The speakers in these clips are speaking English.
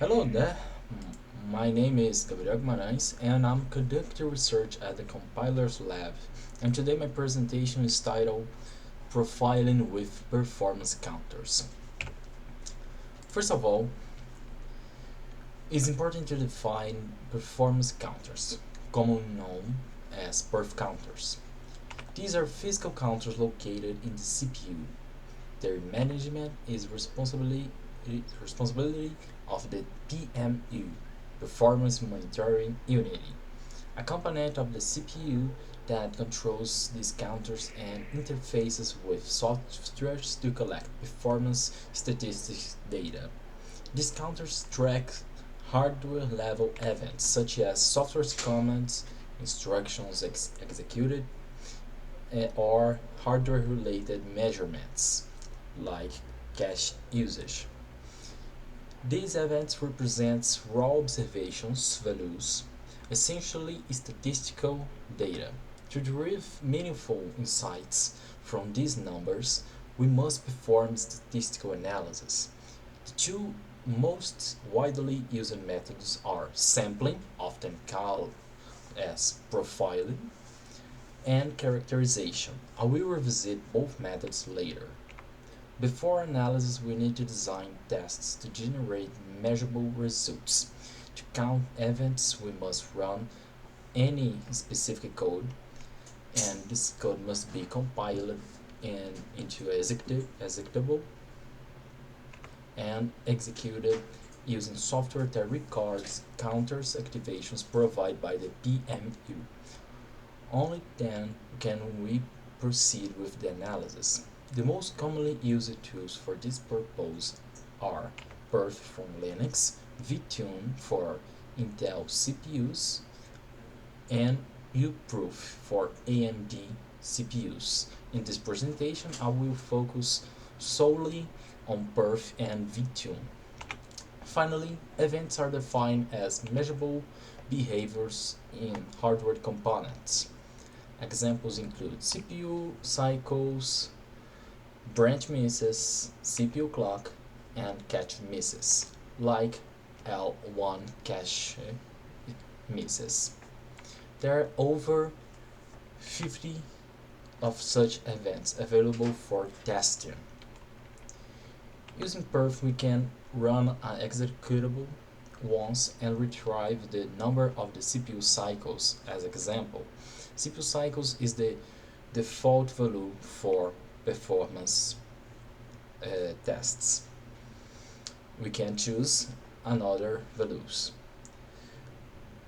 Hello there, my name is Gabriel Guimarães and I'm conducting research at the Compilers Lab, and today my presentation is titled Profiling with Performance Counters. First of all, it's important to define performance counters, commonly known as perf counters. These are physical counters located in the CPU. Their management is responsibility of the PMU, Performance Monitoring Unit, a component of the CPU that controls these counters and interfaces with softwares to collect performance statistics data. These counters track hardware level events such as software commands, instructions executed, or hardware related measurements like cache usage. These events represent raw observations values, essentially statistical data. To derive meaningful insights from these numbers, we must perform statistical analysis. The two most widely used methods are sampling, often called as profiling, and characterization. I will revisit both methods later. Before analysis, we need to design tests to generate measurable results. To count events, we must run any specific code, and this code must be compiled into executable and executed using software that records counters activations provided by the PMU. Only then can we proceed with the analysis. The most commonly used tools for this purpose are perf from Linux, vtune for Intel CPUs, and gprof for AMD CPUs. In this presentation, I will focus solely on perf and vtune. Finally, events are defined as measurable behaviors in hardware components. Examples include CPU cycles, branch misses, CPU clock, and cache misses, like L1 cache misses. There are over 50 of such events available for testing. Using perf, we can run an executable once and retrieve the number of the CPU cycles. As example, CPU cycles is the default value for performance tests. We can choose another values.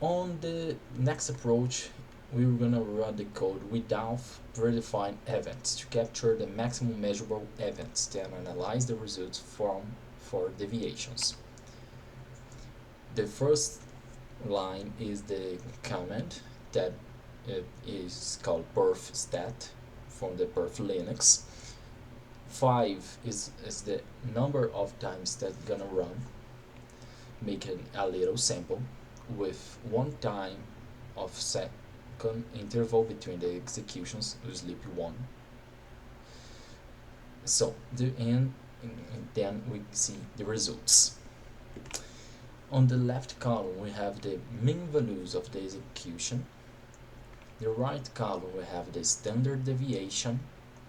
On the next approach, we're gonna run the code without predefined events to capture the maximum measurable events, then analyze the results for deviations. The first line is the command that is called perf stat from the perf Linux. 5 is the number of times that's gonna run, making a little sample with one time of second interval between the executions, sleep 1. So and then we see the results. On the left column we have the mean values of the execution. The right column we have the standard deviation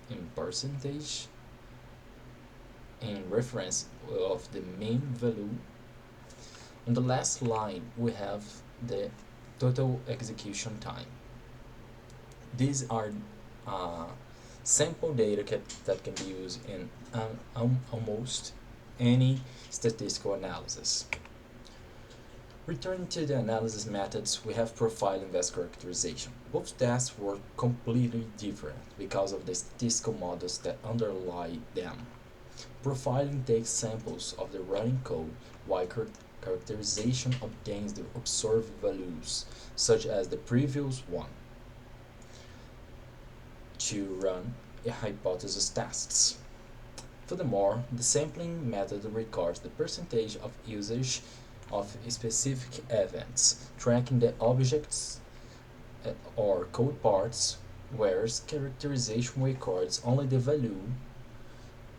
in percentage in reference of the mean value. On the last line we have the total execution time. These are sample data that can be used in almost any statistical analysis. Returning to the analysis methods, we have profile and best characterization. Both tests were completely different because of the statistical models that underlie them. Profiling takes samples of the running code, while characterization obtains the observed values, such as the previous one, to run a hypothesis tests. Furthermore, the sampling method records the percentage of usage of specific events, tracking the objects or code parts, whereas characterization records only the value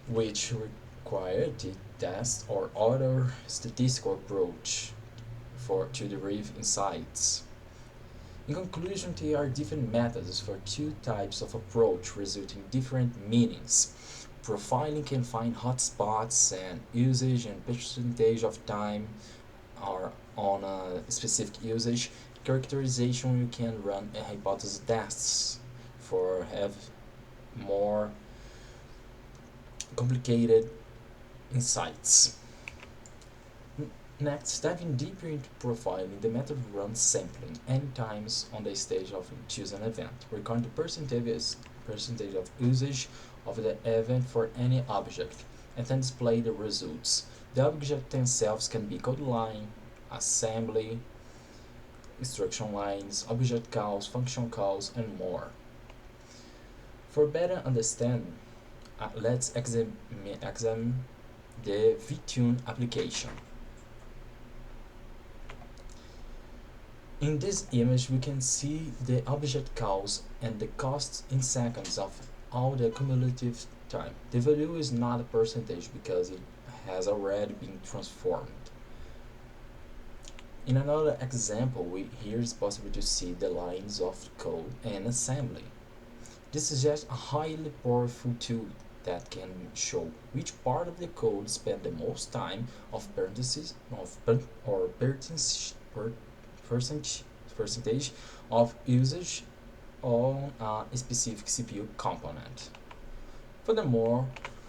which required test or other statistical approach to derive insights. In conclusion, there are different methods for two types of approach resulting in different meanings. Profiling can find hotspots and usage and percentage of time are on a specific usage. Characterization, you can run a hypothesis tests for have more complicated insights. Next, diving deeper into profiling, the method runs sampling n times on the stage of choose an event, recording the percentage of usage of the event for any object, and then display the results. The objects themselves can be code line, assembly, instruction lines, object calls, function calls, and more. For better understanding, let's examine the VTune application. In this image, we can see the object calls and the cost in seconds of all the cumulative time. The value is not a percentage because it has already been transformed. In another example, here it's possible to see the lines of code and assembly. This is just a highly powerful tool that can show which part of the code spent the most time of percentage of usage on a specific CPU component. Furthermore,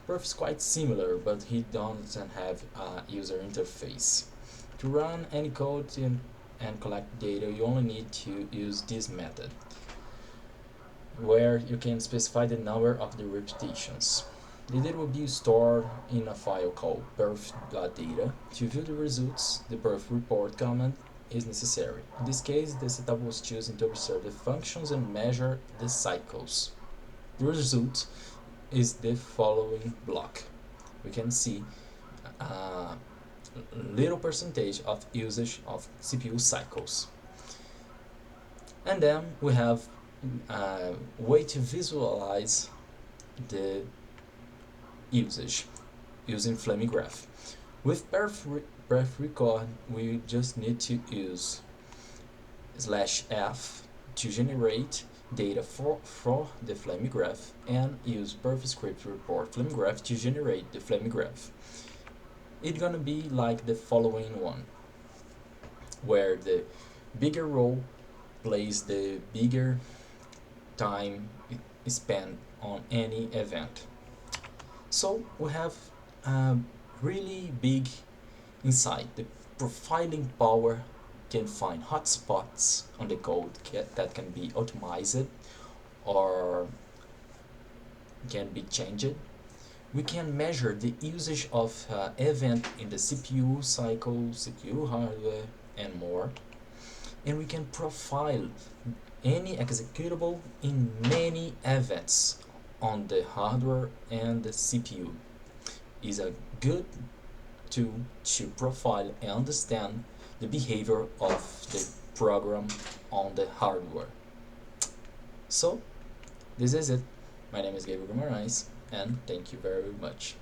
perf is quite similar, but he doesn't have a user interface. To run any code and collect data, you only need to use this method, where you can specify the number of the repetitions. The data will be stored in a file called perf.data. To view the results, the perf report command is necessary. In this case, the setup was chosen to observe the functions and measure the cycles. The result is the following block. We can see a little percentage of usage of CPU cycles. And then we have a way to visualize the usage using Flaming Graph. With perf record, we just need to use /f to generate data for the Flaming Graph and use perf script report Flaming Graph to generate the Flaming Graph. It's gonna be like the following one, where the bigger row plays the bigger time spent on any event. So we have a really big insight. The profiling power can find hotspots on the code that can be optimized or can be changed. We can measure the usage of event in the CPU cycle, CPU hardware, and more. And we can profile any executable in many events on the hardware and the CPU. Is a good tool to profile and understand the behavior of the program on the hardware. So, this is it. My name is Gabriel Guimarães, and thank you very much.